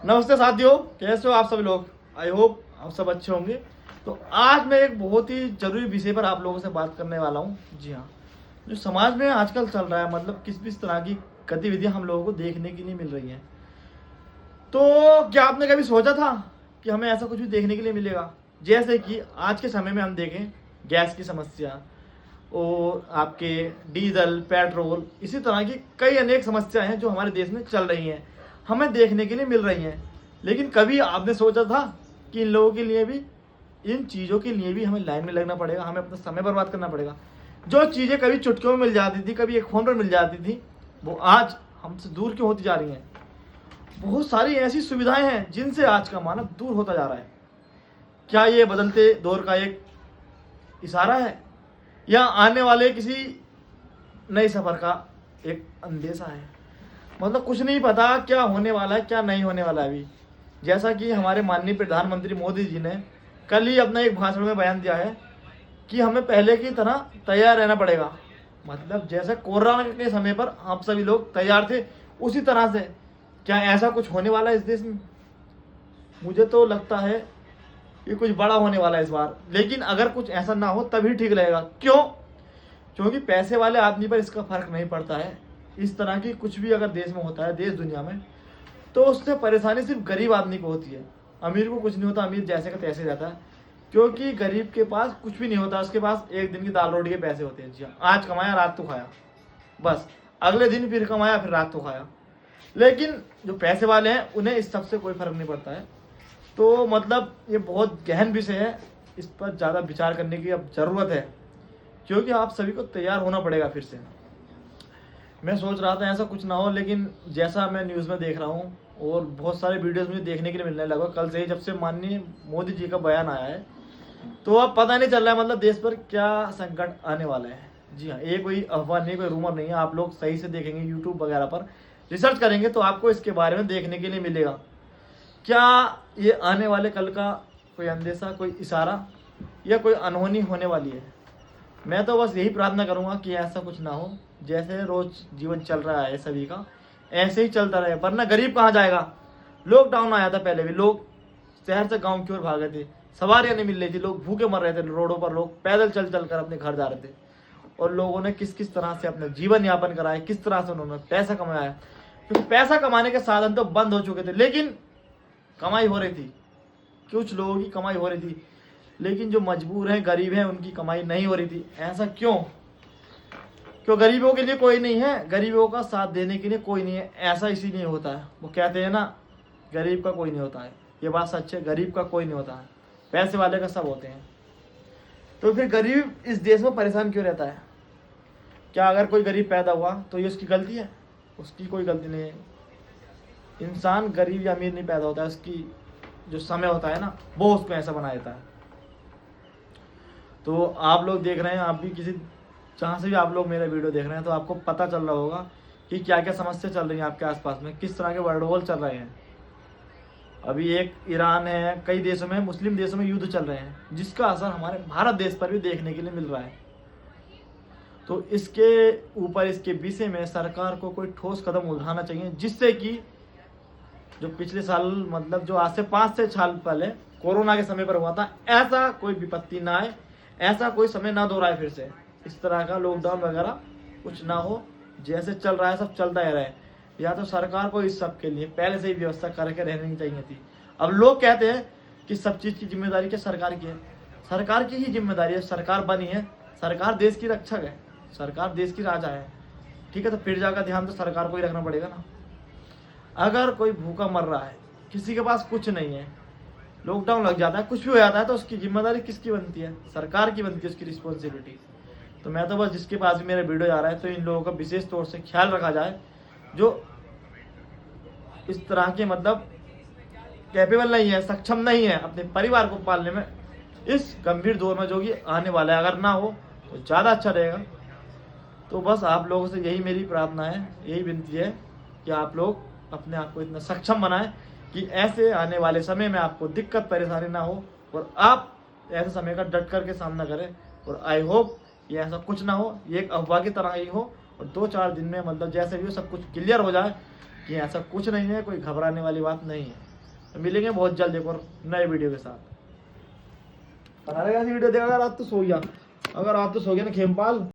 नमस्ते साथियों, कैसे हो आप सभी लोग। आई होप आप सब अच्छे होंगे। तो आज मैं एक बहुत ही जरूरी विषय पर आप लोगों से बात करने वाला हूँ। जी हाँ, जो समाज में आजकल चल रहा है, मतलब किस किस तरह की गतिविधियां हम लोगों को देखने के लिए मिल रही हैं। तो क्या आपने कभी सोचा था कि हमें ऐसा कुछ भी देखने के लिए मिलेगा? जैसे कि आज के समय में हम देखें, गैस की समस्या और आपके डीजल, पेट्रोल, इसी तरह की कई अनेक समस्याएं हैं जो हमारे देश में चल रही हैं, हमें देखने के लिए मिल रही हैं। लेकिन कभी आपने सोचा था कि इन लोगों के लिए भी, इन चीज़ों के लिए भी हमें लाइन में लगना पड़ेगा, हमें अपना समय बर्बाद करना पड़ेगा? जो चीज़ें कभी चुटकियों में मिल जाती थी, कभी एक फ़ोन पर मिल जाती थी, वो आज हमसे दूर क्यों होती जा रही हैं? बहुत सारी ऐसी सुविधाएं हैं जिनसे आज का मानव दूर होता जा रहा है। क्या ये बदलते दौर का एक इशारा है, या आने वाले किसी नए सफर का एक अंदेशा है? मतलब कुछ नहीं पता क्या होने वाला है, क्या नहीं होने वाला है अभी। जैसा कि हमारे माननीय प्रधानमंत्री मोदी जी ने कल ही अपना एक भाषण में बयान दिया है कि हमें पहले की तरह तैयार रहना पड़ेगा। मतलब जैसे कोरोना के समय पर हम सभी लोग तैयार थे, उसी तरह से क्या ऐसा कुछ होने वाला है इस देश में? मुझे तो लगता है कि कुछ बड़ा होने वाला है इस बार। लेकिन अगर कुछ ऐसा ना हो तभी ठीक रहेगा। क्यों? क्योंकि पैसे वाले आदमी पर इसका फर्क नहीं पड़ता है। इस तरह की कुछ भी अगर देश में होता है, देश दुनिया में, तो उससे परेशानी सिर्फ गरीब आदमी को होती है। अमीर को कुछ नहीं होता, अमीर जैसे का तैसे रहता है। क्योंकि गरीब के पास कुछ भी नहीं होता, उसके पास एक दिन की दाल रोटी के पैसे होते हैं। जी हाँ, आज कमाया रात को खाया, बस अगले दिन फिर कमाया फिर रात को खाया। लेकिन जो पैसे वाले हैं उन्हें इस सब से कोई फर्क नहीं पड़ता है। तो मतलब ये बहुत गहन विषय है, इस पर ज़्यादा विचार करने की अब ज़रूरत है, क्योंकि आप सभी को तैयार होना पड़ेगा फिर से। मैं सोच रहा था ऐसा कुछ ना हो, लेकिन जैसा मैं न्यूज़ में देख रहा हूँ और बहुत सारे वीडियोस मुझे देखने के लिए मिलने लगा कल से ही, जब से माननीय मोदी जी का बयान आया है। तो अब पता नहीं चल रहा है मतलब देश पर क्या संकट आने वाला है। जी हाँ, ये कोई अफवाह नहीं, कोई रूमर नहीं है। आप लोग सही से देखेंगे, यूट्यूब वगैरह पर रिसर्च करेंगे तो आपको इसके बारे में देखने के लिए मिलेगा। क्या ये आने वाले कल का कोई अंदेशा, कोई इशारा, या कोई अनहोनी होने वाली है? मैं तो बस यही प्रार्थना करूंगा कि ऐसा कुछ ना हो। जैसे रोज जीवन चल रहा है सभी का, ऐसे ही चलता रहे, वरना गरीब कहाँ जाएगा? लॉकडाउन आया था, पहले भी लोग शहर से गांव की ओर भाग रहे थे, सवारियां नहीं मिल रही थी, लोग भूखे मर रहे थे रोडों पर, लोग पैदल चल चल कर अपने घर जा रहे थे। और लोगों ने किस किस तरह से अपना जीवन यापन कराया, किस तरह से उन्होंने पैसा कमाया। क्योंकि पैसा कमाने के साधन तो बंद हो चुके थे, लेकिन कमाई हो रही थी, कुछ लोगों की कमाई हो रही थी। लेकिन जो मजबूर हैं, गरीब हैं, उनकी कमाई नहीं हो रही थी। ऐसा क्यों? क्यों? गरीबों के लिए कोई नहीं है, गरीबों का साथ देने के लिए कोई नहीं है। ऐसा इसीलिए होता है, वो कहते हैं ना, गरीब का कोई नहीं होता है। ये बात सच है, गरीब का कोई नहीं होता है, पैसे वाले का सब होते हैं। तो फिर गरीब इस देश में परेशान क्यों रहता है? क्या अगर कोई गरीब पैदा हुआ तो ये उसकी गलती है? उसकी कोई गलती नहीं है। इंसान गरीब या अमीर नहीं पैदा होता है, उसकी जो समय होता है ना, वो उसको ऐसा बना देता है। तो आप लोग देख रहे हैं, आप भी किसी, जहाँ से भी आप लोग मेरा वीडियो देख रहे हैं, तो आपको पता चल रहा होगा कि क्या क्या समस्या चल रही है आपके आसपास में, किस तरह के वर्ल्ड वॉर चल रहे हैं। अभी एक ईरान है, कई देशों में, मुस्लिम देशों में युद्ध चल रहे हैं, जिसका असर हमारे भारत देश पर भी देखने के लिए मिल रहा है। तो इसके ऊपर, इसके विषय में सरकार को कोई ठोस कदम उठाना चाहिए, जिससे कि जो पिछले साल, मतलब जो आज से 5 साल पहले कोरोना के समय पर हुआ था, ऐसा कोई विपत्ति ना आए, ऐसा कोई समय ना दोहराए फिर से। इस तरह का लॉकडाउन वगैरह कुछ ना हो, जैसे चल रहा है सब चलता ही रहे। या तो सरकार को इस सब के लिए पहले से ही व्यवस्था करके रहनी चाहिए थी। अब लोग कहते हैं कि सब चीज़ की जिम्मेदारी क्या सरकार की है? सरकार की ही जिम्मेदारी है, सरकार बनी है, सरकार देश की रक्षक है, सरकार देश की राजा है। ठीक है, तो फिर जाकर ध्यान तो सरकार को ही रखना पड़ेगा ना। अगर कोई भूखा मर रहा है, किसी के पास कुछ नहीं है, लॉकडाउन लग जाता है, कुछ भी हो जाता है, तो उसकी जिम्मेदारी किसकी बनती है? सरकार की बनती है, उसकी रिस्पॉन्सिबिलिटी। तो मैं तो बस, जिसके पास भी मेरा वीडियो जा रहा है, तो इन लोगों का विशेष तौर से ख्याल रखा जाए, जो इस तरह के मतलब कैपेबल नहीं है, सक्षम नहीं है अपने परिवार को पालने में, इस गंभीर दौर में जो कि आने वाला है। अगर ना हो तो ज़्यादा अच्छा रहेगा। तो बस आप लोगों से यही मेरी प्रार्थना है, यही विनती है कि आप लोग अपने आप को इतना सक्षम बनाएं कि ऐसे आने वाले समय में आपको दिक्कत परेशानी ना हो, और आप ऐसे समय का डट करके सामना करें। और आई होप ये ऐसा कुछ ना हो, ये एक अफवाह की तरह ही हो, और 2-4 दिन में मतलब जैसे भी हो सब कुछ क्लियर हो जाए कि ऐसा कुछ नहीं है, कोई घबराने वाली बात नहीं है। तो मिलेंगे बहुत जल्द एक और नए वीडियो के साथ। बना रहेगा वीडियो, देखा अगर रात तो सो गया, अगर रात तो सो गया ना खेमपाल।